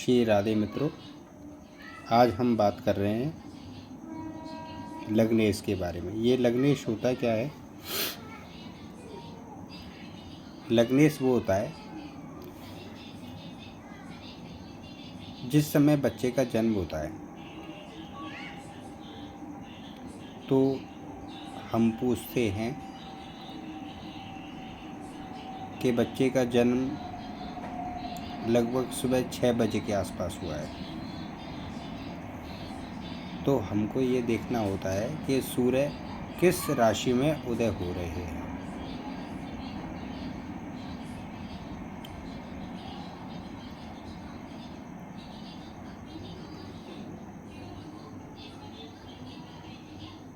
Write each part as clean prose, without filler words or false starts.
श्री राधे मित्रों, आज हम बात कर रहे हैं लग्नेश के बारे में। ये लग्नेश होता क्या है? लग्नेश वो होता है जिस समय बच्चे का जन्म होता है तो हम पूछते हैं कि बच्चे का जन्म लगभग सुबह 6 बजे के आसपास हुआ है। तो हमको ये देखना होता है कि सूर्य किस राशि में उदय हो रहे हैं।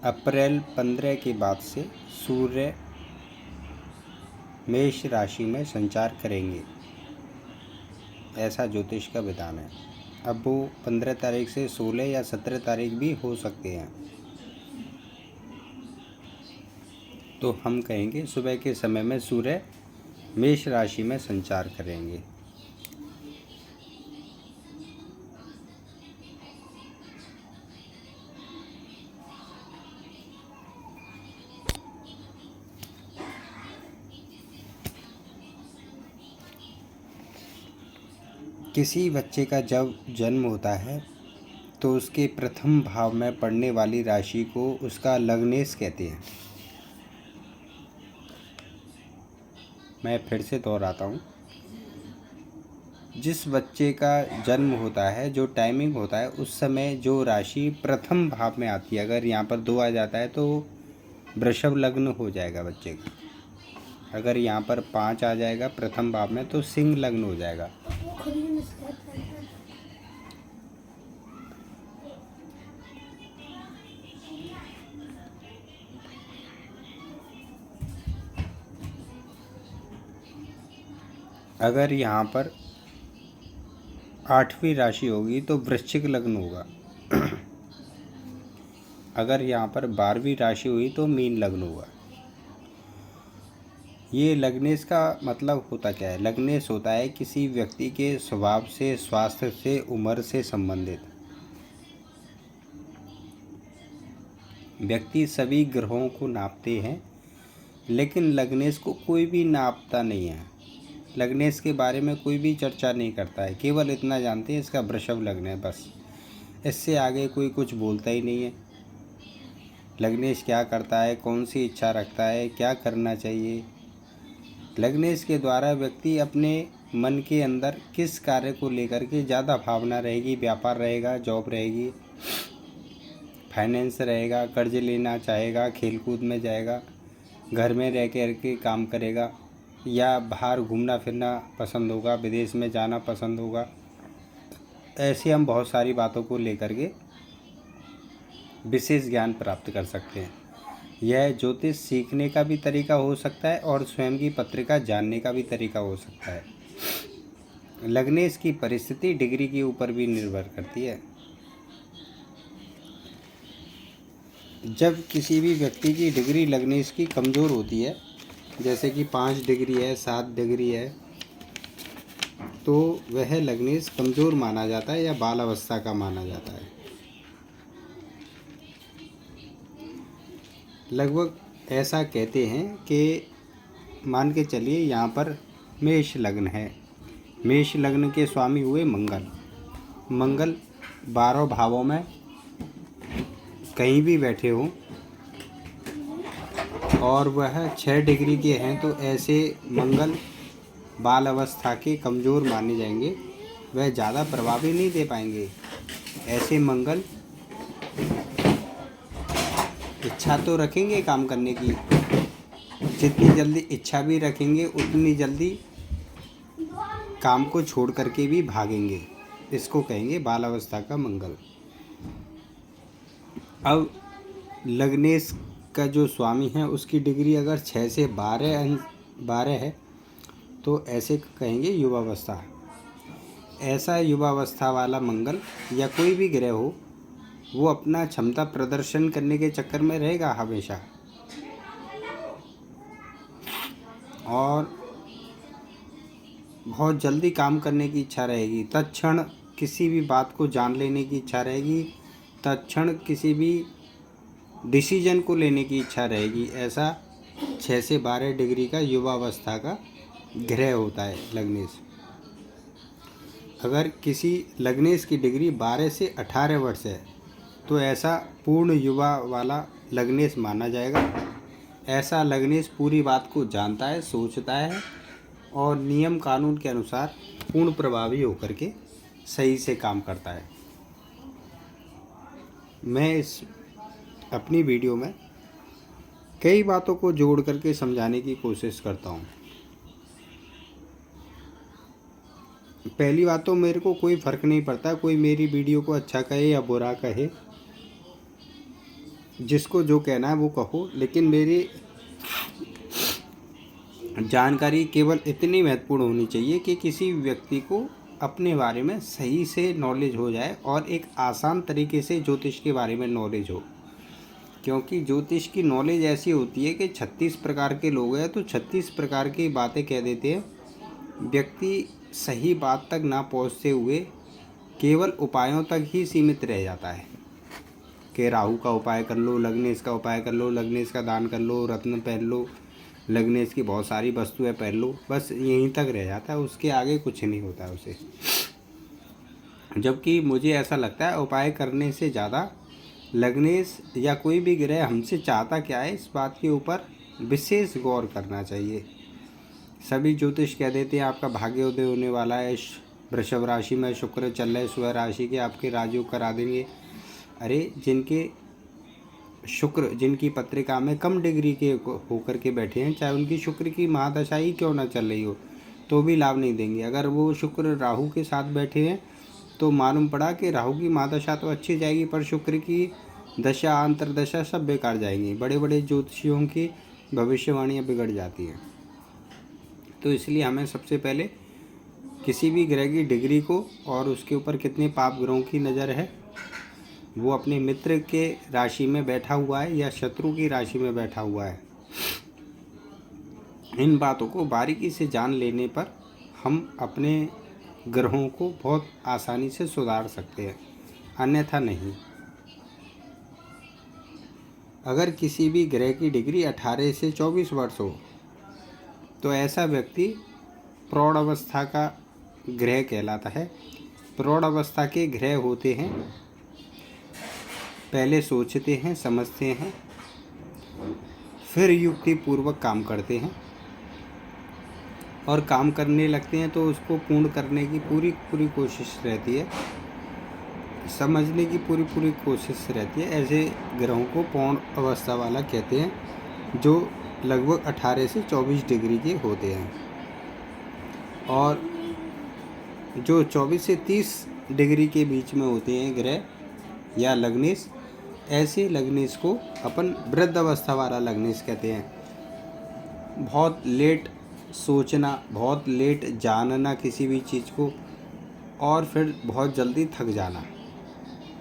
अप्रैल 15 के बाद से सूर्य मेष राशि में संचार करेंगे, ऐसा ज्योतिष का विधान है। अब वो 15 तारीख से 16 या 17 तारीख भी हो सकते हैं। तो हम कहेंगे सुबह के समय में सूर्य मेष राशि में संचार करेंगे। किसी बच्चे का जब जन्म होता है तो उसके प्रथम भाव में पड़ने वाली राशि को उसका लग्नेश कहते हैं। मैं फिर से दोहराता हूँ, जिस बच्चे का जन्म होता है, जो टाइमिंग होता है, उस समय जो राशि प्रथम भाव में आती है, अगर यहाँ पर 2 आ जाता है तो वृषभ लग्न हो जाएगा बच्चे का। अगर यहाँ पर 5 आ जाएगा प्रथम भाव में तो सिंह लग्न हो जाएगा। अगर यहाँ पर 8वीं राशि होगी तो वृश्चिक लग्न होगा। अगर यहाँ पर 12वीं राशि हुई तो मीन लग्न होगा। ये लग्नेश का मतलब होता क्या है? लग्नेश होता है किसी व्यक्ति के स्वभाव से, स्वास्थ्य से, उम्र से संबंधित। व्यक्ति सभी ग्रहों को नापते हैं, लेकिन लग्नेश को कोई भी नापता नहीं है। लग्नेश के बारे में कोई भी चर्चा नहीं करता है। केवल इतना जानते हैं इसका वृषभ लग्न है, बस। इससे आगे कोई कुछ बोलता ही नहीं है। लग्नेश क्या करता है, कौन सी इच्छा रखता है, क्या करना चाहिए। लग्नेश के द्वारा व्यक्ति अपने मन के अंदर किस कार्य को लेकर के ज़्यादा भावना रहेगी, व्यापार रहेगा, जॉब रहेगी, फाइनेंस रहेगा, कर्ज लेना चाहेगा, खेलकूद में जाएगा, घर में रह कर के काम करेगा, या बाहर घूमना फिरना पसंद होगा, विदेश में जाना पसंद होगा। ऐसे हम बहुत सारी बातों को लेकर के विशेष ज्ञान प्राप्त कर सकते हैं। यह ज्योतिष सीखने का भी तरीका हो सकता है और स्वयं की पत्रिका जानने का भी तरीका हो सकता है। लग्नेश की परिस्थिति डिग्री के ऊपर भी निर्भर करती है। जब किसी भी व्यक्ति की डिग्री लग्नेश की कमज़ोर होती है, जैसे कि 5 डिग्री है, 7 डिग्री है, तो वह लग्नेश कमज़ोर माना जाता है या बाल अवस्था का माना जाता है। लगभग ऐसा कहते हैं कि मान के चलिए यहाँ पर मेष लग्न है। मेष लग्न के स्वामी हुए मंगल। मंगल 12 भावों में कहीं भी बैठे हों और वह 6 डिग्री के हैं, तो ऐसे मंगल बाल अवस्था के कमज़ोर माने जाएंगे। वह ज़्यादा प्रभावी नहीं दे पाएंगे। ऐसे मंगल इच्छा तो रखेंगे काम करने की, जितनी जल्दी इच्छा भी रखेंगे उतनी जल्दी काम को छोड़ करके भी भागेंगे। इसको कहेंगे बाल अवस्था का मंगल। अब लग्नेश का जो स्वामी है उसकी डिग्री अगर 6 से 12 है तो ऐसे कहेंगे युवावस्था। ऐसा युवावस्था वाला मंगल या कोई भी ग्रह हो, वो अपना क्षमता प्रदर्शन करने के चक्कर में रहेगा हमेशा, और बहुत जल्दी काम करने की इच्छा रहेगी। तत्क्षण किसी भी बात को जान लेने की इच्छा रहेगी, तत्क्षण किसी भी डिसीजन को लेने की इच्छा रहेगी। ऐसा 6 से 12 डिग्री का युवावस्था का ग्रह होता है लग्नेश। अगर किसी लग्नेश की डिग्री 12 से 18 वर्ष है तो ऐसा पूर्ण युवा वाला लग्नेश माना जाएगा। ऐसा लग्नेश पूरी बात को जानता है, सोचता है और नियम कानून के अनुसार पूर्ण प्रभावी होकर के सही से काम करता है। मैं इस अपनी वीडियो में कई बातों को जोड़ करके समझाने की कोशिश करता हूँ। पहली बात तो मेरे को कोई फ़र्क नहीं पड़ता कोई मेरी वीडियो को अच्छा कहे या बुरा कहे, जिसको जो कहना है वो कहो, लेकिन मेरी जानकारी केवल इतनी महत्वपूर्ण होनी चाहिए कि किसी व्यक्ति को अपने बारे में सही से नॉलेज हो जाए और एक आसान तरीके से ज्योतिष के बारे में नॉलेज हो। क्योंकि ज्योतिष की नॉलेज ऐसी होती है कि 36 प्रकार के लोग हैं तो 36 प्रकार की बातें कह देते हैं। व्यक्ति सही बात तक ना पहुंचते हुए केवल उपायों तक ही सीमित रह जाता है कि राहु का उपाय कर लो, लग्नेश का उपाय कर लो, लग्नेश का दान कर लो, रत्न पहन लो, लग्नेश की बहुत सारी वस्तुएं पहन लो, बस यहीं तक रह जाता है, उसके आगे कुछ नहीं होता है उसे। जबकि मुझे ऐसा लगता है उपाय करने से ज़्यादा लग्नेश या कोई भी ग्रह हमसे चाहता क्या है इस बात के ऊपर विशेष गौर करना चाहिए। सभी ज्योतिष कह देते हैं आपका भाग्योदय होने वाला है, वृषभ राशि में शुक्र चल रहे स्वयं राशि के, आपके राजयोग करा देंगे। अरे जिनके शुक्र जिनकी पत्रिका में कम डिग्री के होकर के बैठे हैं, चाहे उनकी शुक्र की महादशा ही क्यों ना चल रही हो तो भी लाभ नहीं देंगे। अगर वो शुक्र राहु के साथ बैठे हैं तो मालूम पड़ा कि राहु की महादशा तो अच्छी जाएगी पर शुक्र की दशा अंतरदशा सब बेकार जाएंगी। बड़े बड़े ज्योतिषियों की भविष्यवाणियाँ बिगड़ जाती हैं। तो इसलिए हमें सबसे पहले किसी भी ग्रह की डिग्री को और उसके ऊपर कितने पाप ग्रहों की नज़र है, वो अपने मित्र के राशि में बैठा हुआ है या शत्रु की राशि में बैठा हुआ है, इन बातों को बारीकी से जान लेने पर हम अपने ग्रहों को बहुत आसानी से सुधार सकते हैं, अन्यथा नहीं। अगर किसी भी ग्रह की डिग्री 18 से 24 वर्ष हो तो ऐसा व्यक्ति प्रौढ़ अवस्था का ग्रह कहलाता है। प्रौढ़ अवस्था के ग्रह होते हैं पहले सोचते हैं, समझते हैं, फिर युक्ति पूर्वक काम करते हैं और काम करने लगते हैं तो उसको पूर्ण करने की पूरी कोशिश रहती है, समझने की पूरी कोशिश रहती है। ऐसे ग्रहों को प्रौढ़ अवस्था वाला कहते हैं जो लगभग 18 से 24 डिग्री के होते हैं। और जो 24 से 30 डिग्री के बीच में होते हैं ग्रह या लग्नेश, ऐसे लग्नेश को अपन वृद्ध अवस्था वाला लग्नेश कहते हैं। बहुत लेट सोचना, बहुत लेट जानना किसी भी चीज़ को, और फिर बहुत जल्दी थक जाना,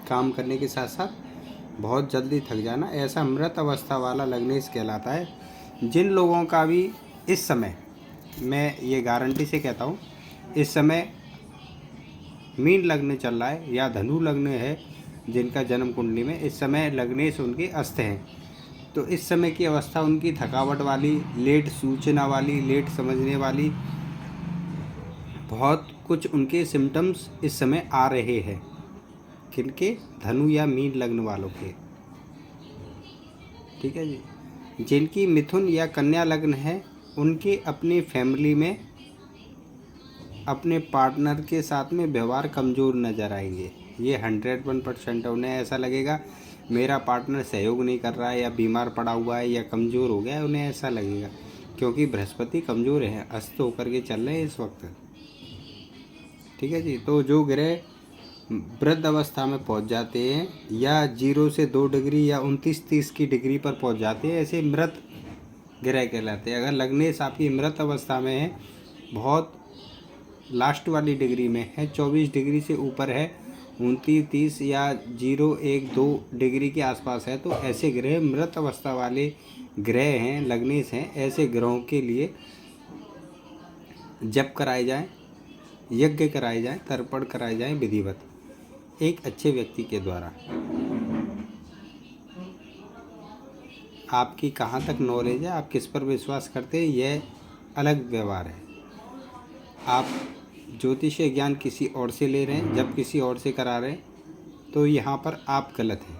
काम करने के साथ साथ बहुत जल्दी थक जाना, ऐसा मृत अवस्था वाला लग्नेश कहलाता है। जिन लोगों का भी इस समय, मैं ये गारंटी से कहता हूँ, इस समय मीन लग्न चल रहा है या धनु लग्न है, जिनका जन्म कुंडली में इस समय लग्नेश उनके अस्त हैं, तो इस समय की अवस्था उनकी थकावट वाली, लेट सूचना वाली, लेट समझने वाली, बहुत कुछ उनके सिम्टम्स इस समय आ रहे हैं। किनके? धनु या मीन लग्न वालों के। ठीक है जी। जिनकी मिथुन या कन्या लग्न है उनके अपनी फैमिली में अपने पार्टनर के साथ में व्यवहार कमज़ोर नज़र आएंगे। ये 101% उन्हें ऐसा लगेगा मेरा पार्टनर सहयोग नहीं कर रहा है या बीमार पड़ा हुआ है या कमज़ोर हो गया है, उन्हें ऐसा लगेगा क्योंकि बृहस्पति कमज़ोर है, अस्त होकर के चल रहे हैं इस वक्त। ठीक है जी। तो जो ग्रह वृद्ध अवस्था में पहुंच जाते हैं या 0 से 2 डिग्री या 29-30 की डिग्री पर पहुंच जाते हैं, ऐसे मृत ग्रह कहलाते हैं। अगर लग्नेश आपकी मृत अवस्था में है, बहुत लास्ट वाली डिग्री में है, 24 डिग्री से ऊपर है, 29-30 या 0-1-2 डिग्री के आसपास है, तो ऐसे ग्रह मृत अवस्था वाले ग्रह हैं, लग्नेश हैं। ऐसे ग्रहों के लिए जप कराए जाएं यज्ञ कराए जाएं, तर्पण कराए जाएं विधिवत एक अच्छे व्यक्ति के द्वारा। आपकी कहाँ तक नॉलेज है, आप किस पर विश्वास करते हैं, यह अलग व्यवहार है। आप ज्योतिषीय ज्ञान किसी और से ले रहे हैं, जब किसी और से करा रहे हैं तो यहाँ पर आप गलत हैं।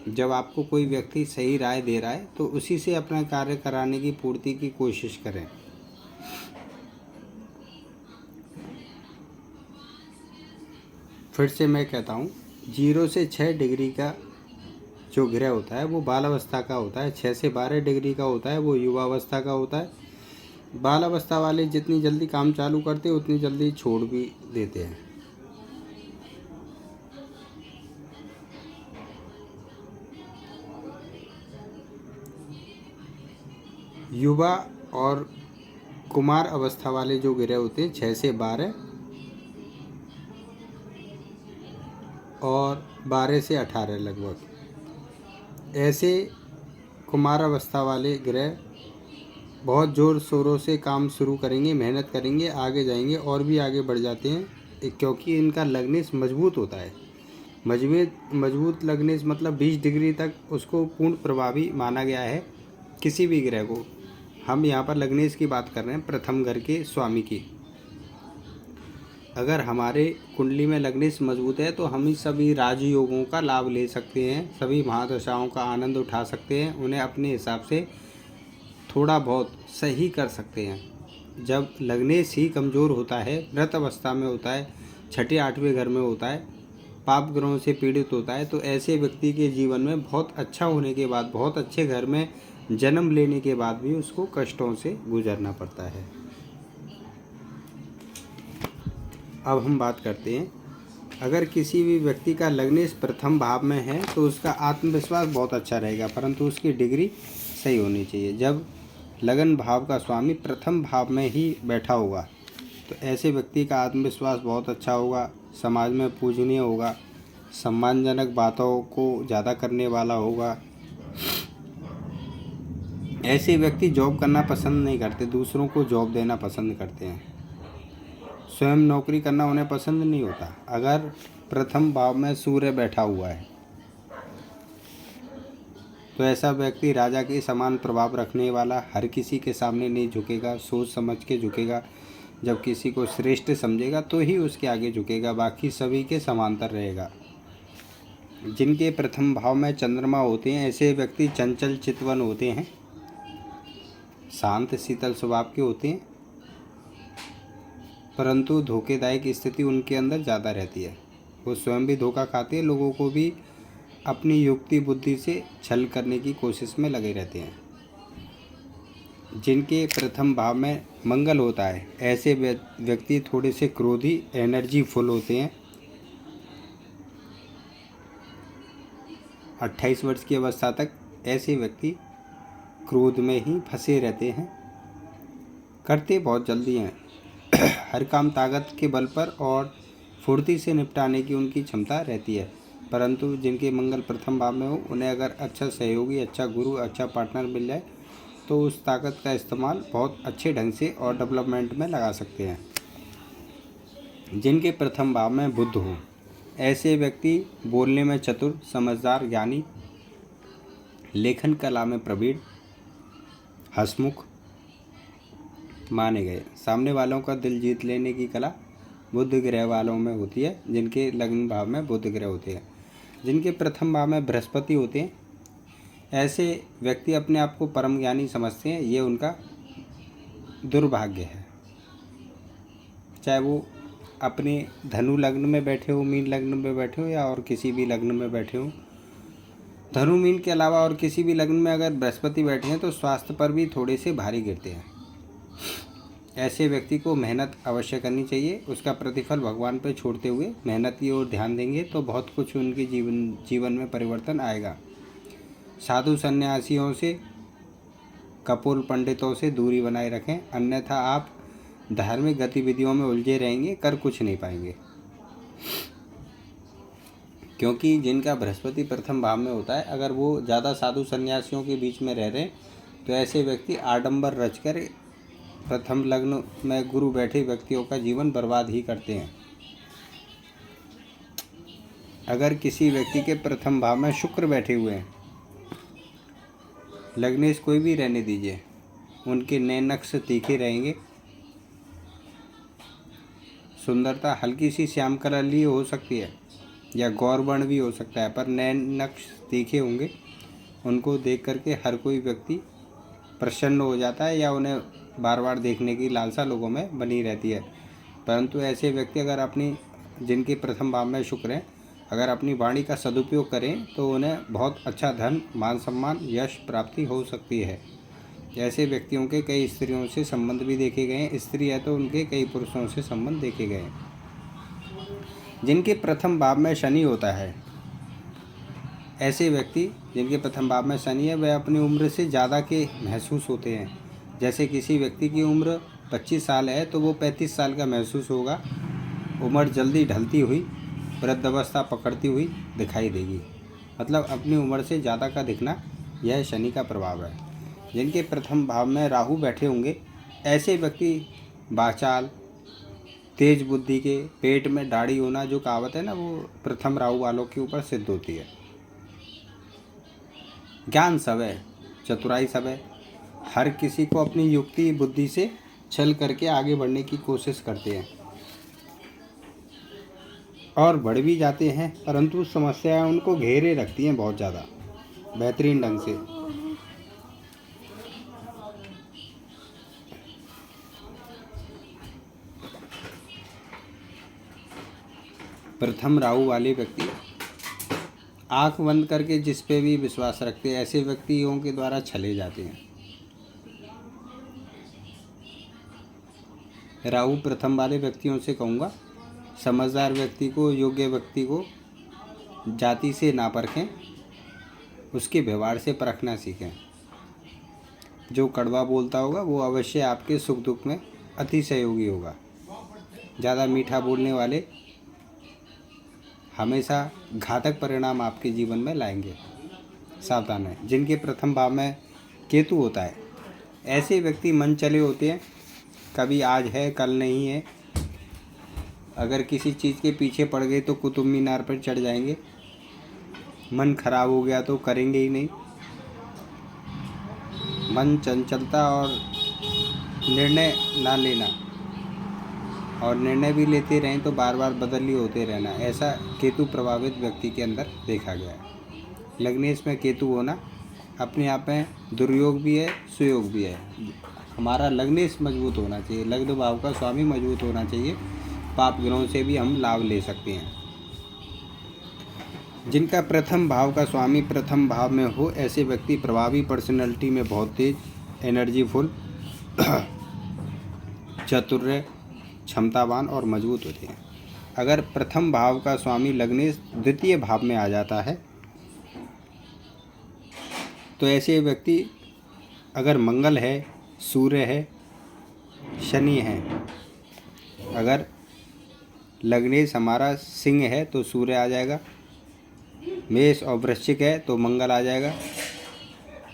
जब आपको कोई व्यक्ति सही राय दे रहा है तो उसी से अपना कार्य कराने की पूर्ति की कोशिश करें। फिर से मैं कहता हूँ, 0 से 6 डिग्री का जो ग्रह होता है वो बालावस्था का होता है, 6 से 12 डिग्री का होता है वो युवावस्था का होता है। बालावस्था वाले जितनी जल्दी काम चालू करते हैं उतनी जल्दी छोड़ भी देते हैं। युवा और कुमार अवस्था वाले जो ग्रह होते हैं 6 से 12 और 12 से 18 लगभग, ऐसे कुमार अवस्था वाले ग्रह बहुत ज़ोर शोरों से काम शुरू करेंगे, मेहनत करेंगे, आगे जाएंगे और भी आगे बढ़ जाते हैं, क्योंकि इनका लग्नेश मजबूत होता है। मजबूत लग्नेश मतलब 20 डिग्री तक उसको पूर्ण प्रभावी माना गया है किसी भी ग्रह को। हम यहाँ पर लग्नेश की बात कर रहे हैं, प्रथम घर के स्वामी की। अगर हमारे कुंडली में लग्नेश मजबूत है तो हम ही सभी राजयोगों का लाभ ले सकते हैं, सभी महादशाओं का आनंद उठा सकते हैं, उन्हें अपने हिसाब से थोड़ा बहुत सही कर सकते हैं। जब लग्नेश ही कमज़ोर होता है, मृत अवस्था में होता है, 6ठे 8वें घर में होता है, पाप ग्रहों से पीड़ित होता है, तो ऐसे व्यक्ति के जीवन में बहुत अच्छा होने के बाद, बहुत अच्छे घर में जन्म लेने के बाद भी उसको कष्टों से गुजरना पड़ता है। अब हम बात करते हैं, अगर किसी भी व्यक्ति का लग्नेश प्रथम भाव में है तो उसका आत्मविश्वास बहुत अच्छा रहेगा, परंतु उसकी डिग्री सही होनी चाहिए। जब लगन भाव का स्वामी प्रथम भाव में ही बैठा होगा तो ऐसे व्यक्ति का आत्मविश्वास बहुत अच्छा होगा, समाज में पूजनीय होगा, सम्मानजनक बातों को ज़्यादा करने वाला होगा। ऐसे व्यक्ति जॉब करना पसंद नहीं करते, दूसरों को जॉब देना पसंद करते हैं। स्वयं नौकरी करना उन्हें पसंद नहीं होता। अगर प्रथम भाव में सूर्य बैठा हुआ है तो ऐसा व्यक्ति राजा के समान प्रभाव रखने वाला, हर किसी के सामने नहीं झुकेगा, सोच समझ के झुकेगा। जब किसी को श्रेष्ठ समझेगा तो ही उसके आगे झुकेगा, बाकी सभी के समांतर रहेगा। जिनके प्रथम भाव में चंद्रमा होते हैं ऐसे व्यक्ति चंचल चितवन होते हैं, शांत शीतल स्वभाव के होते हैं, परंतु धोखेदायक स्थिति उनके अंदर ज़्यादा रहती है। वो स्वयं भी धोखा खाते हैं, लोगों को भी अपनी युक्ति बुद्धि से छल करने की कोशिश में लगे रहते हैं। जिनके प्रथम भाव में मंगल होता है ऐसे व्यक्ति थोड़े से क्रोधी, एनर्जी फुल होते हैं। 28 वर्ष की अवस्था तक ऐसे व्यक्ति क्रोध में ही फंसे रहते हैं, करते बहुत जल्दी हैं। हर काम ताकत के बल पर और फुर्ती से निपटाने की उनकी क्षमता रहती है, परंतु जिनके मंगल प्रथम भाव में हो उन्हें अगर अच्छा सहयोगी, अच्छा गुरु, अच्छा पार्टनर मिल जाए तो उस ताकत का इस्तेमाल बहुत अच्छे ढंग से और डेवलपमेंट में लगा सकते हैं। जिनके प्रथम भाव में बुध हो ऐसे व्यक्ति बोलने में चतुर, समझदार, ज्ञानी, लेखन कला में प्रवीण, हंसमुख माने गए। सामने वालों का दिल जीत लेने की कला बुध ग्रह वालों में होती है, जिनके लग्न भाव में बुध ग्रह होते हैं। जिनके प्रथम भाव में बृहस्पति होते हैं ऐसे व्यक्ति अपने आप को परम ज्ञानी समझते हैं, ये उनका दुर्भाग्य है। चाहे वो अपने धनु लग्न में बैठे हो, मीन लग्न में बैठे हो या और किसी भी लग्न में बैठे हो। धनु मीन के अलावा और किसी भी लग्न में अगर बृहस्पति बैठे हैं तो स्वास्थ्य पर भी थोड़े से भारी गिरते हैं। ऐसे व्यक्ति को मेहनत अवश्य करनी चाहिए, उसका प्रतिफल भगवान पर छोड़ते हुए मेहनत की ओर ध्यान देंगे तो बहुत कुछ उनके जीवन में परिवर्तन आएगा। साधु सन्यासियों से, कपोल पंडितों से दूरी बनाए रखें, अन्यथा आप धार्मिक गतिविधियों में उलझे रहेंगे, कर कुछ नहीं पाएंगे। क्योंकि जिनका बृहस्पति प्रथम भाव में होता है, अगर वो ज़्यादा साधु सन्यासियों के बीच में रह रहे हैं तो ऐसे व्यक्ति आडंबर रचकर प्रथम लग्न में गुरु बैठे व्यक्तियों का जीवन बर्बाद ही करते हैं। अगर किसी व्यक्ति के प्रथम भाव में शुक्र बैठे हुए हैं, लग्नेश कोई भी रहने दीजिए, उनके नए नक्श तीखे रहेंगे। सुंदरता हल्की सी श्याम कलर हो सकती है या गौरवर्ण भी हो सकता है, पर नए नक्श तीखे होंगे। उनको देख करके हर कोई व्यक्ति प्रसन्न हो जाता है या उन्हें बार बार देखने की लालसा लोगों में बनी रहती है। परंतु ऐसे व्यक्ति अगर जिनके प्रथम भाव में शुक्र है, अगर अपनी वाणी का सदुपयोग करें तो उन्हें बहुत अच्छा धन, मान सम्मान, यश प्राप्ति हो सकती है। ऐसे व्यक्तियों के कई स्त्रियों से संबंध भी देखे गए हैं। स्त्री है तो उनके कई पुरुषों से संबंध देखे गए हैं। जिनके प्रथम भाव में शनि होता है, ऐसे व्यक्ति जिनके प्रथम भाव में शनि है, वह अपनी उम्र से ज़्यादा के महसूस होते हैं। जैसे किसी व्यक्ति की उम्र 25 साल है तो वो 35 साल का महसूस होगा। उम्र जल्दी ढलती हुई, वृद्धावस्था पकड़ती हुई दिखाई देगी। मतलब अपनी उम्र से ज़्यादा का दिखना, यह शनि का प्रभाव है। जिनके प्रथम भाव में राहु बैठे होंगे, ऐसे व्यक्ति वाचाल, तेज बुद्धि के, पेट में दाढ़ी होना, जो कहावत है ना, वो प्रथम राहु वालों के ऊपर सिद्ध होती है। ज्ञान सब है, चतुराई सब है, हर किसी को अपनी युक्ति बुद्धि से छल करके आगे बढ़ने की कोशिश करते हैं और बढ़ भी जाते हैं, परंतु समस्याएं उनको घेरे रखती हैं बहुत ज़्यादा बेहतरीन ढंग से। प्रथम राहु वाले व्यक्ति आंख बंद करके जिस पे भी विश्वास रखते हैं, ऐसे व्यक्तियों के द्वारा छले जाते हैं। राहु प्रथम वाले व्यक्तियों से कहूँगा, समझदार व्यक्ति को, योग्य व्यक्ति को जाति से ना परखें, उसके व्यवहार से परखना सीखें। जो कड़वा बोलता होगा वो अवश्य आपके सुख दुख में अति सहयोगी होगा। ज़्यादा मीठा बोलने वाले हमेशा घातक परिणाम आपके जीवन में लाएंगे। सावधान है। जिनके प्रथम भाव में केतु होता है, ऐसे व्यक्ति मन चले होते हैं, कभी आज है कल नहीं है। अगर किसी चीज़ के पीछे पड़ गए तो कुतुब मीनार पर चढ़ जाएंगे। मन खराब हो गया तो करेंगे ही नहीं। मन चंचलता और निर्णय ना लेना, और निर्णय भी लेते रहें तो बार बार बदली होते रहना, ऐसा केतु प्रभावित व्यक्ति के अंदर देखा गया है। लग्नेश में केतु होना अपने आप में दुर्योग भी है, सुयोग भी है। हमारा लग्नेश मजबूत होना चाहिए, लग्न भाव का स्वामी मजबूत होना चाहिए, पाप ग्रहों से भी हम लाभ ले सकते हैं। जिनका प्रथम भाव का स्वामी प्रथम भाव में हो, ऐसे व्यक्ति प्रभावी, पर्सनैलिटी में बहुत तेज, एनर्जीफुल, चतुर, क्षमतावान और मजबूत होते हैं। अगर प्रथम भाव का स्वामी लग्नेश द्वितीय भाव में आ जाता है तो ऐसे व्यक्ति, अगर मंगल है, सूर्य है, शनि है, अगर लग्नेश हमारा सिंह है तो सूर्य आ जाएगा, मेष और वृश्चिक है तो मंगल आ जाएगा,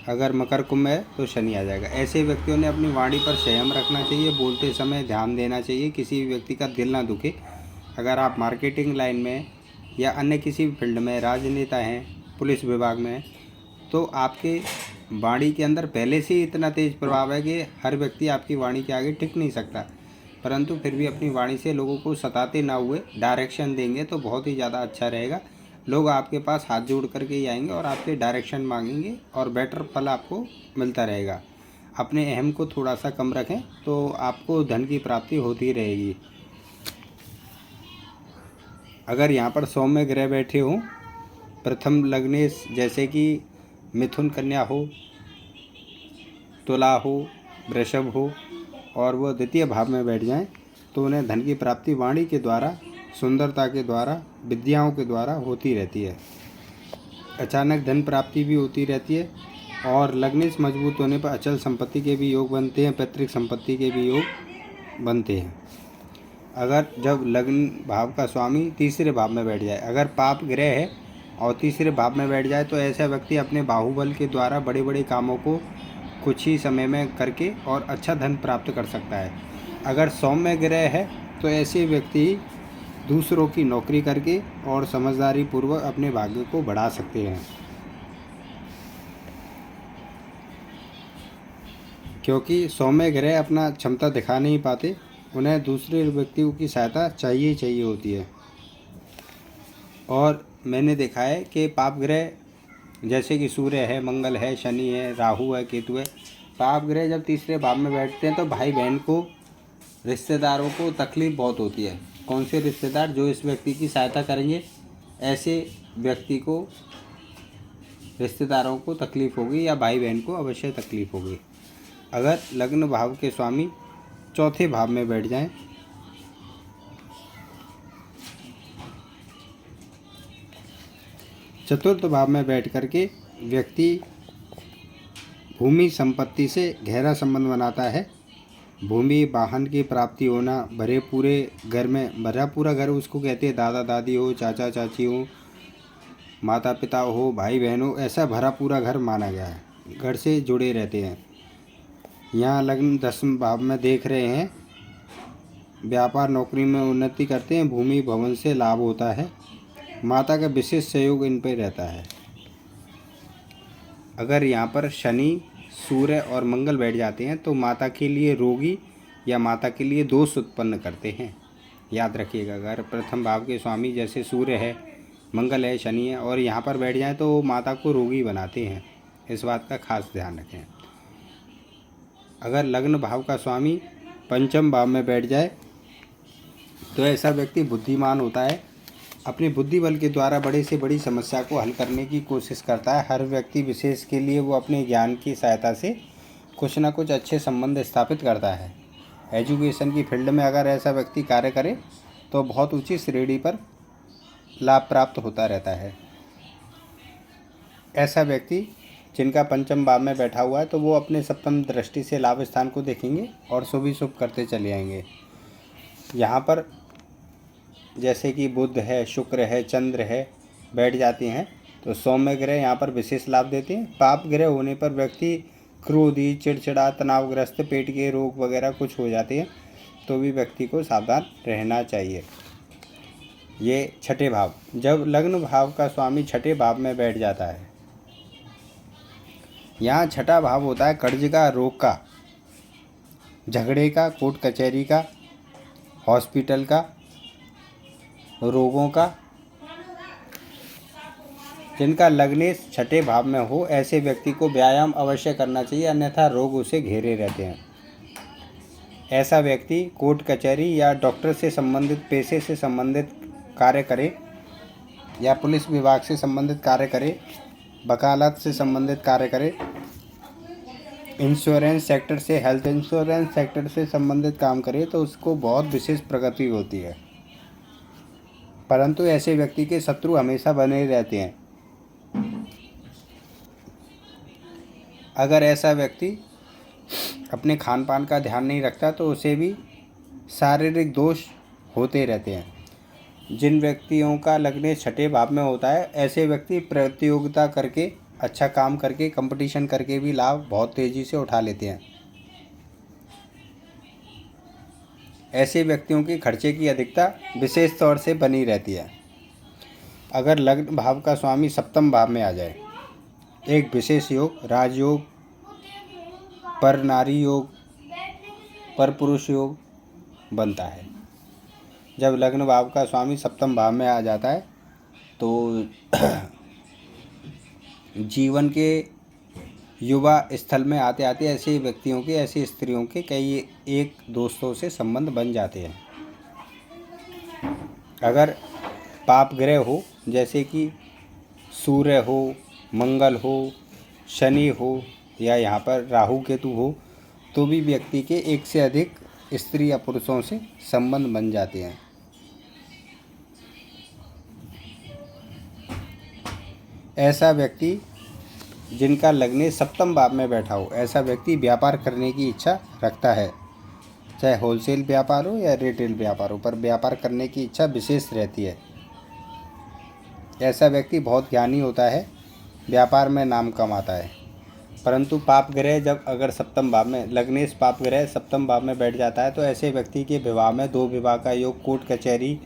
अगर मकर कुंभ है तो शनि आ जाएगा। ऐसे व्यक्तियों ने अपनी वाणी पर संयम रखना चाहिए, बोलते समय ध्यान देना चाहिए, किसी भी व्यक्ति का दिल ना दुखे। अगर आप मार्केटिंग लाइन में या अन्य किसी भी फील्ड में, राजनेता हैं, पुलिस विभाग में हैं, तो आपके वाणी के अंदर पहले से ही इतना तेज प्रभाव है कि हर व्यक्ति आपकी वाणी के आगे टिक नहीं सकता। परंतु फिर भी अपनी वाणी से लोगों को सताते ना हुए डायरेक्शन देंगे तो बहुत ही ज़्यादा अच्छा रहेगा। लोग आपके पास हाथ जोड़ करके ही आएंगे और आपसे डायरेक्शन मांगेंगे और बेटर फल आपको मिलता रहेगा। अपने अहम को थोड़ा सा कम रखें तो आपको धन की प्राप्ति होती रहेगी। अगर यहाँ पर सौम्य ग्रह बैठे हों, प्रथम लग्नेश जैसे कि मिथुन कन्या हो, तुला हो, वृषभ हो, और वह द्वितीय भाव में बैठ जाएं तो उन्हें धन की प्राप्ति वाणी के द्वारा, सुंदरता के द्वारा, विद्याओं के द्वारा होती रहती है। अचानक धन प्राप्ति भी होती रहती है और लग्नेश मजबूत होने पर अचल संपत्ति के भी योग बनते हैं, पैतृक संपत्ति के भी योग बनते हैं। अगर जब लग्न भाव का स्वामी तीसरे भाव में बैठ जाए, अगर पाप ग्रह है और तीसरे भाव में बैठ जाए तो ऐसा व्यक्ति अपने बाहुबल के द्वारा बड़े बड़े कामों को कुछ ही समय में करके और अच्छा धन प्राप्त कर सकता है। अगर सौम्य ग्रह है तो ऐसे व्यक्ति दूसरों की नौकरी करके और समझदारी पूर्वक अपने भाग्य को बढ़ा सकते हैं, क्योंकि सौम्य ग्रह अपना क्षमता दिखा नहीं पाते, उन्हें दूसरे व्यक्तियों की सहायता चाहिए होती है। और मैंने देखा है कि पाप ग्रह जैसे कि सूर्य है, मंगल है, शनि है, राहु है, केतु है, पाप ग्रह जब तीसरे भाव में बैठते हैं तो भाई बहन को, रिश्तेदारों को तकलीफ़ बहुत होती है। कौन से रिश्तेदार? जो इस व्यक्ति की सहायता करेंगे, ऐसे व्यक्ति को, रिश्तेदारों को तकलीफ़ होगी या भाई बहन को अवश्य तकलीफ़ होगी। अगर लग्न भाव के स्वामी चौथे भाव में बैठ जाएं, चतुर्थ भाव में बैठ करके व्यक्ति भूमि संपत्ति से गहरा संबंध बनाता है। भूमि वाहन की प्राप्ति होना, भरे पूरे घर में, भरा पूरा घर उसको कहते हैं, दादा दादी हो, चाचा चाची हो, माता पिता हो, भाई बहन हो, ऐसा भरा पूरा घर माना गया है। घर से जुड़े रहते हैं। यहाँ लग्न 10वें भाव में देख रहे हैं, व्यापार नौकरी में उन्नति करते हैं, भूमि भवन से लाभ होता है, माता का विशेष सहयोग इन पर रहता है। अगर यहाँ पर शनि, सूर्य और मंगल बैठ जाते हैं तो माता के लिए रोगी या माता के लिए दोष उत्पन्न करते हैं। याद रखिएगा, अगर प्रथम भाव के स्वामी जैसे सूर्य है, मंगल है, शनि है और यहाँ पर बैठ जाएं तो माता को रोगी बनाते हैं। इस बात का खास ध्यान रखें। अगर लग्न भाव का स्वामी पंचम भाव में बैठ जाए तो ऐसा व्यक्ति बुद्धिमान होता है, अपने बुद्धि बल के द्वारा बड़े से बड़ी समस्या को हल करने की कोशिश करता है। हर व्यक्ति विशेष के लिए वो अपने ज्ञान की सहायता से कुछ ना कुछ अच्छे संबंध स्थापित करता है। एजुकेशन की फील्ड में अगर ऐसा व्यक्ति कार्य करे तो बहुत ऊंची श्रेणी पर लाभ प्राप्त होता रहता है। ऐसा व्यक्ति जिनका पंचम भाव में बैठा हुआ है तो वो अपने सप्तम दृष्टि से लाभ स्थान को देखेंगे और शुभ ही शुभ करते चले आएंगे। यहाँ पर जैसे कि बुध है, शुक्र है, चंद्र है, बैठ जाते हैं तो सौम्य ग्रह यहाँ पर विशेष लाभ देते हैं। पाप ग्रह होने पर व्यक्ति क्रोधी, चिड़चिड़ा, तनावग्रस्त, पेट के रोग वगैरह कुछ हो जाते हैं, तो भी व्यक्ति को सावधान रहना चाहिए। ये छठे भाव, जब लग्न भाव का स्वामी छठे भाव में बैठ जाता है, यहाँ छठा भाव होता है कर्ज का, रोग का, झगड़े का, कोर्ट कचहरी का, हॉस्पिटल का, रोगों का। जिनका लग्नेश छठे भाव में हो ऐसे व्यक्ति को व्यायाम अवश्य करना चाहिए, अन्यथा रोग उसे घेरे रहते हैं। ऐसा व्यक्ति कोर्ट कचहरी या डॉक्टर से संबंधित, पेशे से संबंधित कार्य करे या पुलिस विभाग से संबंधित कार्य करे, वकालत से संबंधित कार्य करे, इंश्योरेंस सेक्टर से, हेल्थ इंश्योरेंस सेक्टर से संबंधित काम करे तो उसको बहुत विशेष प्रगति होती है। परंतु ऐसे व्यक्ति के शत्रु हमेशा बने रहते हैं। अगर ऐसा व्यक्ति अपने खान पान का ध्यान नहीं रखता तो उसे भी शारीरिक दोष होते रहते हैं। जिन व्यक्तियों का लग्न छठे भाव में होता है ऐसे व्यक्ति प्रतियोगिता करके, अच्छा काम करके, कंपटीशन करके भी लाभ बहुत तेज़ी से उठा लेते हैं। ऐसे व्यक्तियों की खर्चे की अधिकता विशेष तौर से बनी रहती है। अगर लग्न भाव का स्वामी सप्तम भाव में आ जाए, एक विशेष योग, राजयोग, पर नारी योग, पर पुरुष योग बनता है। जब लग्न भाव का स्वामी सप्तम भाव में आ जाता है तो जीवन के युवा स्थल में आते आते ऐसे व्यक्तियों के, ऐसी स्त्रियों के कई एक दोस्तों से संबंध बन जाते हैं। अगर पाप ग्रह हो जैसे कि सूर्य हो, मंगल हो, शनि हो या यहाँ पर राहु केतु हो तो भी व्यक्ति के एक से अधिक स्त्री या पुरुषों से संबंध बन जाते हैं। ऐसा व्यक्ति जिनका लग्न सप्तम भाव में बैठा हो, ऐसा व्यक्ति व्यापार करने की इच्छा रखता है, चाहे होलसेल व्यापार हो या रिटेल व्यापार हो, पर व्यापार करने की इच्छा विशेष रहती है। ऐसा व्यक्ति बहुत ज्ञानी होता है, व्यापार में नाम कमाता है। परंतु पाप ग्रह जब अगर सप्तम भाव में, लग्नेश पाप ग्रह सप्तम भाव में बैठ जाता है तो ऐसे व्यक्ति के विवाह में 2 विवाह का योग, कोर्ट कचहरी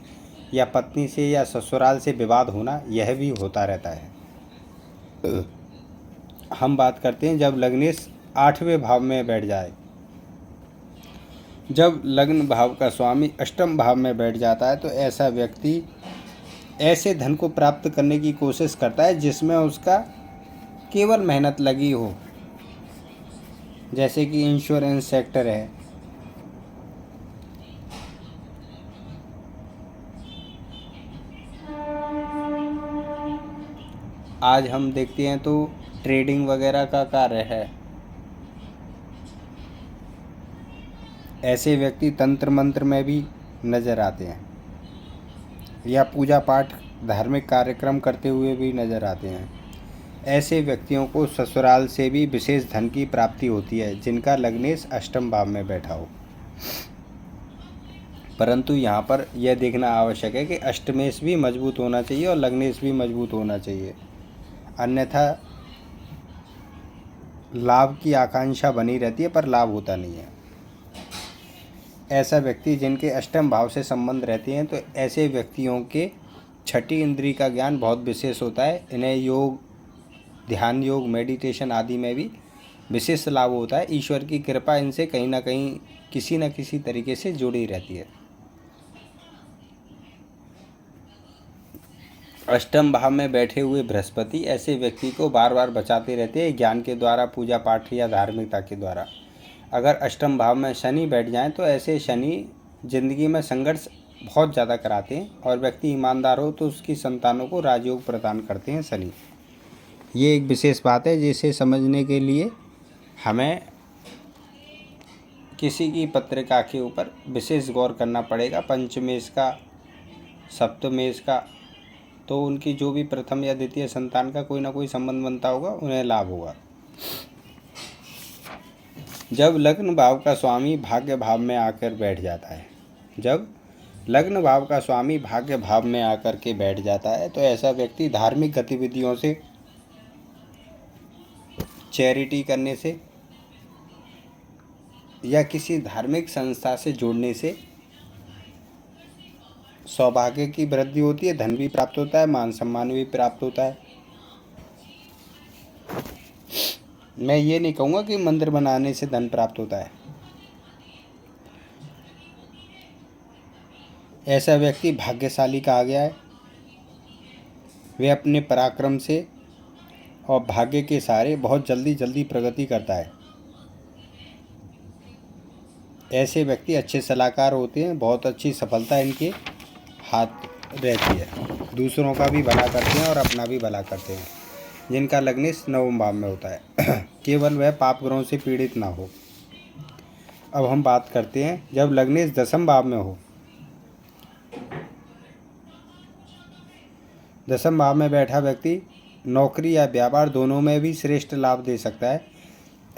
या पत्नी से या ससुराल से विवाद होना, यह भी होता रहता है। हम बात करते हैं जब लग्नेश 8वें भाव में बैठ जाए। जब लग्न भाव का स्वामी अष्टम भाव में बैठ जाता है तो ऐसा व्यक्ति ऐसे धन को प्राप्त करने की कोशिश करता है जिसमें उसका केवल मेहनत लगी हो, जैसे कि इंश्योरेंस सेक्टर है, आज हम देखते हैं तो ट्रेडिंग वगैरह का कार्य है। ऐसे व्यक्ति तंत्र मंत्र में भी नज़र आते हैं या पूजा पाठ धार्मिक कार्यक्रम करते हुए भी नज़र आते हैं। ऐसे व्यक्तियों को ससुराल से भी विशेष धन की प्राप्ति होती है जिनका लग्नेश अष्टम भाव में बैठा हो। परंतु यहाँ पर यह देखना आवश्यक है कि अष्टमेश भी मजबूत होना चाहिए और लग्नेश भी मजबूत होना चाहिए, अन्यथा लाभ की आकांक्षा बनी रहती है पर लाभ होता नहीं है। ऐसा व्यक्ति जिनके अष्टम भाव से संबंध रहते हैं तो ऐसे व्यक्तियों के छठी इंद्री का ज्ञान बहुत विशेष होता है। इन्हें योग, ध्यान योग, मेडिटेशन आदि में भी विशेष लाभ होता है। ईश्वर की कृपा इनसे कहीं ना कहीं किसी न किसी तरीके से जुड़ी रहती है। अष्टम भाव में बैठे हुए बृहस्पति ऐसे व्यक्ति को बार बार बचाते रहते हैं, ज्ञान के द्वारा, पूजा पाठ या धार्मिकता के द्वारा। अगर अष्टम भाव में शनि बैठ जाएं तो ऐसे शनि जिंदगी में संघर्ष बहुत ज़्यादा कराते हैं और व्यक्ति ईमानदार हो तो उसकी संतानों को राजयोग प्रदान करते हैं शनि। ये एक विशेष बात है जिसे समझने के लिए हमें किसी की पत्रिका के ऊपर विशेष गौर करना पड़ेगा। पंचमेश का, सप्तमेश का, तो उनकी जो भी प्रथम या द्वितीय संतान का कोई ना कोई संबंध बनता होगा, उन्हें लाभ होगा। जब लग्न भाव का स्वामी भाग्य भाव में आकर बैठ जाता है, जब लग्न भाव का स्वामी भाग्य भाव में आकर के बैठ जाता है तो ऐसा व्यक्ति धार्मिक गतिविधियों से, चैरिटी करने से या किसी धार्मिक संस्था से जुड़ने से सौभाग्य की वृद्धि होती है, धन भी प्राप्त होता है, मान सम्मान भी प्राप्त होता है। मैं ये नहीं कहूँगा कि मंदिर बनाने से धन प्राप्त होता है। ऐसा व्यक्ति भाग्यशाली कहा गया है। वे अपने पराक्रम से और भाग्य के सहारे बहुत जल्दी प्रगति करता है। ऐसे व्यक्ति अच्छे सलाहकार होते हैं, बहुत अच्छी सफलता इनके हाथ रहती है, दूसरों का भी भला करते हैं और अपना भी भला करते हैं। जिनका लग्नेश नवम भाव में होता है केवल वह पाप ग्रहों से पीड़ित ना हो। अब हम बात करते हैं जब लग्नेश दसम भाव में हो। दसम भाव में बैठा व्यक्ति नौकरी या व्यापार दोनों में भी श्रेष्ठ लाभ दे सकता है।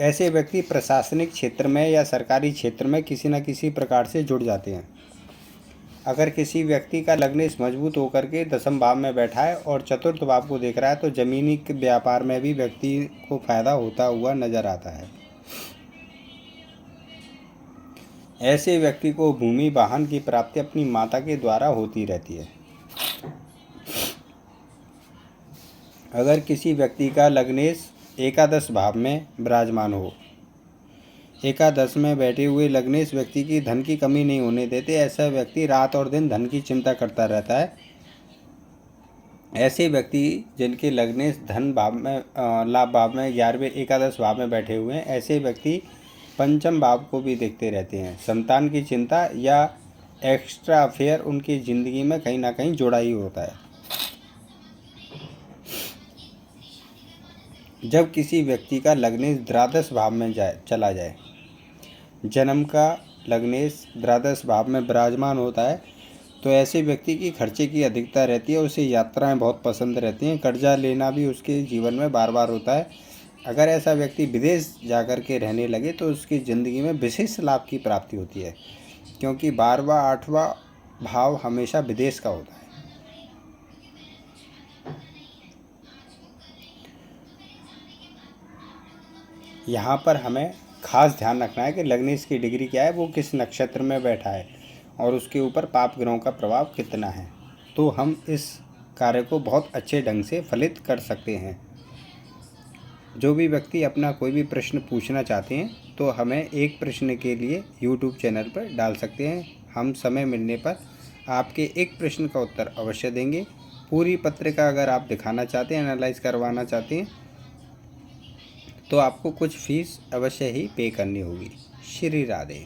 ऐसे व्यक्ति प्रशासनिक क्षेत्र में या सरकारी क्षेत्र में किसी न किसी प्रकार से जुड़ जाते हैं। अगर किसी व्यक्ति का लग्नेश मजबूत होकर के दसम भाव में बैठा है और चतुर्थ भाव को देख रहा है तो जमीनी व्यापार में भी व्यक्ति को फायदा होता हुआ नजर आता है। ऐसे व्यक्ति को भूमि वाहन की प्राप्ति अपनी माता के द्वारा होती रहती है। अगर किसी व्यक्ति का लग्नेश एकादश भाव में विराजमान हो, एकादश में बैठे हुए लग्नेश व्यक्ति की धन की कमी नहीं होने देते। ऐसा व्यक्ति रात और दिन धन की चिंता करता रहता है। ऐसे व्यक्ति जिनके लग्नेश धन भाव में, लाभ भाव में, 11वें एकादश भाव में बैठे हुए हैं, ऐसे व्यक्ति पंचम भाव को भी देखते रहते हैं। संतान की चिंता या एक्स्ट्रा अफेयर उनकी ज़िंदगी में कहीं ना कहीं जुड़ा ही होता है। जब किसी व्यक्ति का लग्नेश द्वादश भाव में चला जाए, जन्म का लग्नेश द्वादश भाव में विराजमान होता है तो ऐसे व्यक्ति की खर्चे की अधिकता रहती है। उसे यात्राएं बहुत पसंद रहती हैं। कर्जा लेना भी उसके जीवन में बार बार होता है। अगर ऐसा व्यक्ति विदेश जाकर के रहने लगे तो उसकी ज़िंदगी में विशेष लाभ की प्राप्ति होती है, क्योंकि 12वां 8वां भाव हमेशा विदेश का होता है। यहाँ पर हमें खास ध्यान रखना है कि लग्नेश की डिग्री क्या है, वो किस नक्षत्र में बैठा है और उसके ऊपर पाप ग्रहों का प्रभाव कितना है, तो हम इस कार्य को बहुत अच्छे ढंग से फलित कर सकते हैं। जो भी व्यक्ति अपना कोई भी प्रश्न पूछना चाहते हैं तो हमें एक प्रश्न के लिए यूट्यूब चैनल पर डाल सकते हैं। हम समय मिलने पर आपके एक प्रश्न का उत्तर अवश्य देंगे। पूरी पत्रिका अगर आप दिखाना चाहते हैं, एनालाइज करवाना चाहते हैं, तो आपको कुछ फीस अवश्य ही पे करनी होगी। श्री राधे।